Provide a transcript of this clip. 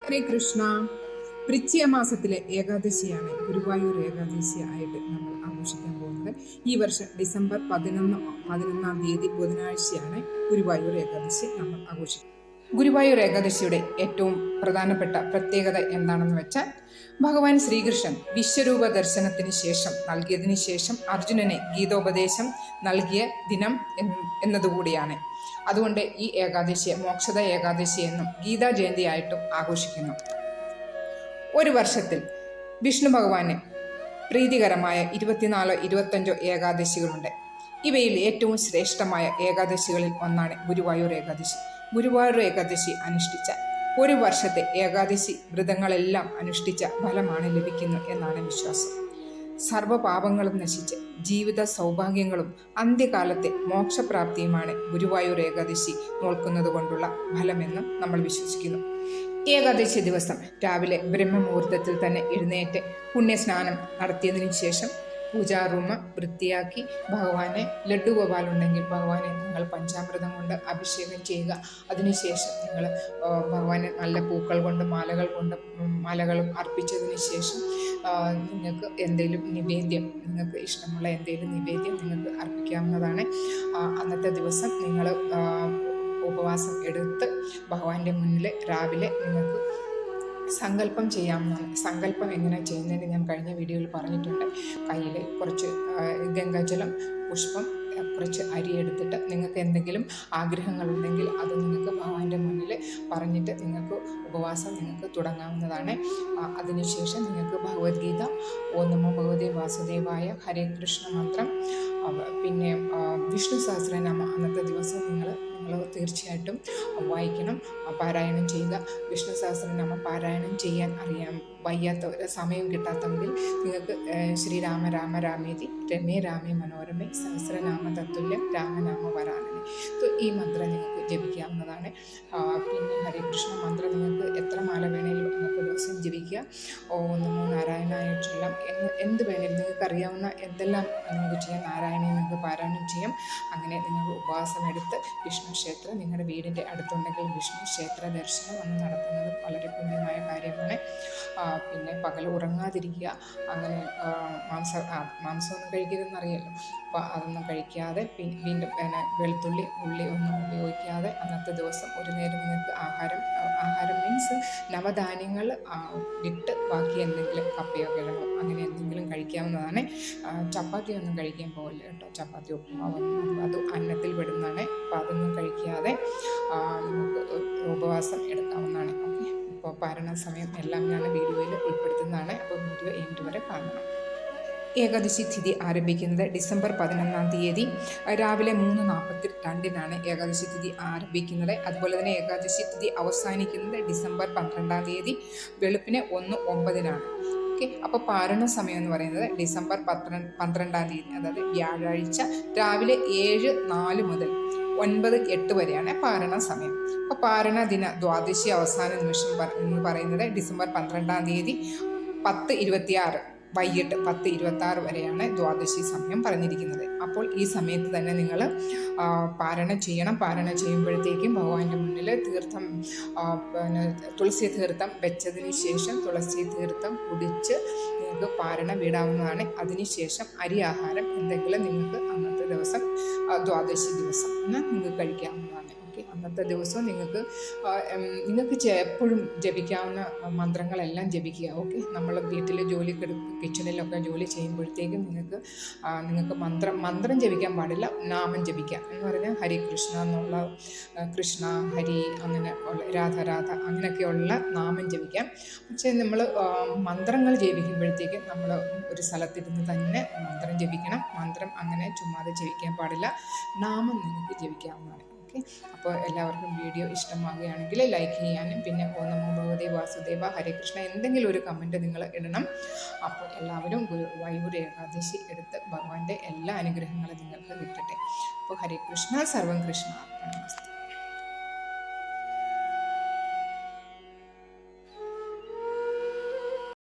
ഹരേ കൃഷ്ണ. വൃശ്ചിക മാസത്തിലെ ഏകാദശിയാണ് ഗുരുവായൂർ ഏകാദശി ആയിട്ട് നമ്മൾ ആഘോഷിക്കാൻ പോകുന്നത്. ഈ വർഷം ഡിസംബർ 11-ാം തീയതി ബുധനാഴ്ചയാണ് ഗുരുവായൂർ ഏകാദശി നമ്മൾ ആഘോഷിക്കുന്നത്. ഗുരുവായൂർ ഏകാദശിയുടെ ഏറ്റവും പ്രധാനപ്പെട്ട പ്രത്യേകത എന്താണെന്ന് വെച്ചാൽ, ഭഗവാൻ ശ്രീകൃഷ്ണൻ വിശ്വരൂപ ദർശനത്തിന് ശേഷം നൽകിയതിനു ശേഷം അർജുനനെ ഗീതോപദേശം നൽകിയ ദിനം എന്നതുകൂടിയാണ്. അതുകൊണ്ട് ഈ ഏകാദശിയെ മോക്ഷദ ഏകാദശി എന്നും ഗീതാ ജയന്തിയായിട്ടും ആഘോഷിക്കുന്നു. ഒരു വർഷത്തിൽ വിഷ്ണു ഭഗവാന് പ്രീതികരമായ 24-25 ഏകാദശികളുണ്ട്. ഇവയിൽ ഏറ്റവും ശ്രേഷ്ഠമായ ഏകാദശികളിൽ ഒന്നാണ് ഗുരുവായൂർ ഏകാദശി. ഗുരുവായൂർ ഏകാദശി അനുഷ്ഠിച്ച ഒരു വർഷത്തെ ഏകാദശി വ്രതങ്ങളെല്ലാം അനുഷ്ഠിച്ച ഫലമാണ് ലഭിക്കുന്നു എന്നാണ് വിശ്വാസം. സർവപാപങ്ങളും നശിച്ച് ജീവിത സൗഭാഗ്യങ്ങളും അന്ത്യകാലത്തെ മോക്ഷപ്രാപ്തിയുമാണ് ഗുരുവായൂർ ഏകാദശി നോൽക്കുന്നത് കൊണ്ടുള്ള ഫലമെന്നും നമ്മൾ വിശ്വസിക്കുന്നു. ഏകാദശി ദിവസം രാവിലെ ബ്രഹ്മമുഹൂർത്തത്തിൽ തന്നെ എഴുന്നേറ്റ് പുണ്യസ്നാനം നടത്തിയതിനു ശേഷം പൂജാ റൂം വൃത്തിയാക്കി ഭഗവാനെ ലഡ്ഡു ഗോപാലുണ്ടെങ്കിൽ ഭഗവാനെ നിങ്ങൾ പഞ്ചാമൃതം കൊണ്ട് അഭിഷേകം ചെയ്യുക. അതിനുശേഷം നിങ്ങൾ ഭഗവാനെ നല്ല പൂക്കൾ കൊണ്ട് മാലകളും അർപ്പിച്ചതിന് ശേഷം നിങ്ങൾക്ക് എന്തെങ്കിലും നിവേദ്യം, നിങ്ങൾക്ക് ഇഷ്ടമുള്ള എന്തെങ്കിലും നിവേദ്യം നിങ്ങൾക്ക് അർപ്പിക്കാവുന്നതാണ്. അന്നത്തെ ദിവസം നിങ്ങൾ ഉപവാസം എടുത്ത് ഭഗവാന്റെ മുന്നിൽ രാവിലെ നിങ്ങൾക്ക് സങ്കല്പം ചെയ്യാവുന്നതാണ്. സങ്കല്പം എങ്ങനെ ചെയ്യുന്നതിന് ഞാൻ കഴിഞ്ഞ വീഡിയോയിൽ പറഞ്ഞിട്ടുണ്ട്. കയ്യിൽ കുറച്ച് ഗംഗാജലം, പുഷ്പം, കുറച്ച് അരി എടുത്തിട്ട് നിങ്ങൾക്ക് എന്തെങ്കിലും ആഗ്രഹങ്ങളുണ്ടെങ്കിൽ അത് നിങ്ങൾക്ക് ഭഗവാന്റെ മുന്നിൽ പറഞ്ഞിട്ട് നിങ്ങൾക്ക് ഉപവാസം നിങ്ങൾക്ക് തുടങ്ങാവുന്നതാണ്. അതിനുശേഷം നിങ്ങൾക്ക് ഭഗവത്ഗീത, ഓം നമോ ഭഗവതേ വാസുദേവായ, ഹരേ കൃഷ്ണ മന്ത്രം, പിന്നെ വിഷ്ണു സഹസ്രനാമം അന്നത്തെ ദിവസം നിങ്ങൾ തീർച്ചയായിട്ടും വായിക്കണം, പാരായണം ചെയ്യുക. വിഷ്ണു സഹസ്രനാമം പാരായണം ചെയ്യാൻ വയ്യാത്തവർ, സമയം കിട്ടാത്തവങ്കിൽ നിങ്ങൾക്ക് ശ്രീരാമ രാമ രാമേതി രമേ രാമേ മനോരമേ സഹസ്രനാമ തത്തുല്യം രാമനാമ വരാനനെ, ഈ മന്ത്രം നിങ്ങൾക്ക് ജപിക്കാവുന്നതാണ്. പിന്നെ ഹരികൃഷ്ണ മന്ത്രം നിങ്ങൾക്ക് എത്ര മാല വേണേലും അന്നത്തെ ദിവസം ജപിക്കുക. ഓം നമോ നാരായണായ ചൊല്ലാം. എന്ത് വേണേലും നിങ്ങൾക്ക് അറിയാവുന്ന എന്തെല്ലാം നിങ്ങൾക്ക് ചെയ്യാം. നാരായണനെ നിങ്ങൾക്ക് പാരായണം ചെയ്യാം. അങ്ങനെ നിങ്ങൾ ഉപവാസം എടുത്ത് വിഷ്ണു ക്ഷേത്രം നിങ്ങളുടെ വീടിൻ്റെ അടുത്തുണ്ടെങ്കിൽ വിഷ്ണു ക്ഷേത്ര ദർശനം വന്ന് നടത്തുന്നത് വളരെ പുണ്യമായ കാര്യമാണ്. പിന്നെ പകൽ ഉറങ്ങാതിരിക്കുക. അങ്ങനെ മാംസമൊന്നും കഴിക്കരുതെന്നറിയാമല്ലോ. അപ്പോൾ അതൊന്നും കഴിക്കാതെ വീണ്ടും വെളുത്തുള്ളി ഉള്ളി ഒന്നും ഉപയോഗിക്കാതെ അന്നത്തെ ദിവസം ഒരു നേരം നിങ്ങൾക്ക് ആഹാരം മീൻസ് നവധാന്യങ്ങൾ വിട്ട് ബാക്കി എന്തെങ്കിലും കപ്പയോ കിഴങ്ങോ അങ്ങനെ എന്തെങ്കിലും കഴിക്കാവുന്നതാണ്. ചപ്പാത്തി ഒന്നും കഴിക്കാൻ പോകില്ല കേട്ടോ. ചപ്പാത്തി ഉപ്പുമാവൊന്നും അത് അന്നത്തിൽ പെടുന്നതാണ്. അപ്പോൾ അതൊന്നും കഴിക്കാതെ നമുക്ക് ഉപവാസം എടുക്കാവുന്നതാണ്. ഓക്കെ, ഇപ്പോൾ പാരണ സമയം എല്ലാം ഞാൻ വീഡിയോയിൽ ഉൾപ്പെടുത്തുന്നതാണ്. അപ്പോൾ വീഡിയോ എൻഡ് വരെ കാണണം. ഏകാദശി തിഥി ആരംഭിക്കുന്നത് ഡിസംബർ 11-ാം തീയതി രാവിലെ 3:42 ഏകാദശി തിഥി ആരംഭിക്കുന്നത്. അതുപോലെ തന്നെ ഏകാദശി തിഥി അവസാനിക്കുന്നത് ഡിസംബർ 12-ാം തീയതി വെളുപ്പിന് 1:09. ഓക്കെ, അപ്പോൾ പാരണ സമയം എന്ന് പറയുന്നത് ഡിസംബർ 12-ാം തീയതി, അതായത് വ്യാഴാഴ്ച രാവിലെ 7:04 മുതൽ 9:08 വരെയാണ് പാരണ സമയം. അപ്പോൾ പാരണ ദിന ദ്വാദശി അവസാന നിമിഷം എന്ന് പറയുന്നത് ഡിസംബർ 12-ാം തീയതി 10:26 വൈകിട്ട് 10:26 വരെയാണ് ദ്വാദശി സമയം പറഞ്ഞിരിക്കുന്നത്. അപ്പോൾ ഈ സമയത്ത് തന്നെ നിങ്ങൾ പാരണ ചെയ്യണം. പാരണ ചെയ്യുമ്പോഴത്തേക്കും ഭഗവാന്റെ മുന്നിൽ തീർത്ഥം, പിന്നെ തുളസി തീർത്ഥം വെച്ചതിന് ശേഷം തുളസി തീർത്ഥം കുടിച്ച് നിങ്ങൾക്ക് പാരണ വിടാവുന്നതാണ്. അതിനുശേഷം അരി ആഹാരം എന്തെങ്കിലും നിങ്ങൾക്ക് അന്നത്തെ ദിവസം ദ്വാദശി ദിവസം നിങ്ങൾക്ക് കഴിക്കാവുന്നതാണ്. അന്നത്തെ ദിവസം നിങ്ങൾക്ക് എപ്പോഴും ജപിക്കാവുന്ന മന്ത്രങ്ങളെല്ലാം ജപിക്കുക. ഓക്കെ, നമ്മൾ വീട്ടിൽ കിച്ചണിലൊക്കെ ജോലി ചെയ്യുമ്പോഴത്തേക്കും നിങ്ങൾക്ക് മന്ത്രം ജപിക്കാൻ പാടില്ല, നാമം ജപിക്കാം. എന്ന് പറഞ്ഞാൽ ഹരി കൃഷ്ണ എന്നുള്ള, കൃഷ്ണ ഹരി അങ്ങനെ രാധ അങ്ങനെയൊക്കെയുള്ള നാമം ജപിക്കാം. പക്ഷേ നമ്മൾ മന്ത്രങ്ങൾ ജപിക്കുമ്പോഴത്തേക്കും നമ്മൾ ഒരു സ്ഥലത്തിരുന്ന് തന്നെ മന്ത്രം ജപിക്കണം. മന്ത്രം അങ്ങനെ ചുമ്മാതെ ജപിക്കാൻ പാടില്ല, നാമം നിങ്ങൾക്ക് ജപിക്കാവുന്നതാണ്. ഓക്കെ, അപ്പോൾ എല്ലാവർക്കും വീഡിയോ ഇഷ്ടമാകുകയാണെങ്കിൽ ലൈക്ക് ചെയ്യാനും പിന്നെ ഓം നമോ ഭഗവതേ വാസുദേവ ഹരേ കൃഷ്ണ എന്തെങ്കിലും ഒരു കമൻറ്റ് നിങ്ങൾ ഇടണം. അപ്പോൾ എല്ലാവരും ഗുരുവായൂർ ഏകാദശി എടുത്ത് ഭഗവാന്റെ എല്ലാ അനുഗ്രഹങ്ങളും നിങ്ങൾക്ക് കിട്ടട്ടെ. അപ്പോൾ ഹരേ കൃഷ്ണ, സർവം കൃഷ്ണ. നമസ്തേ.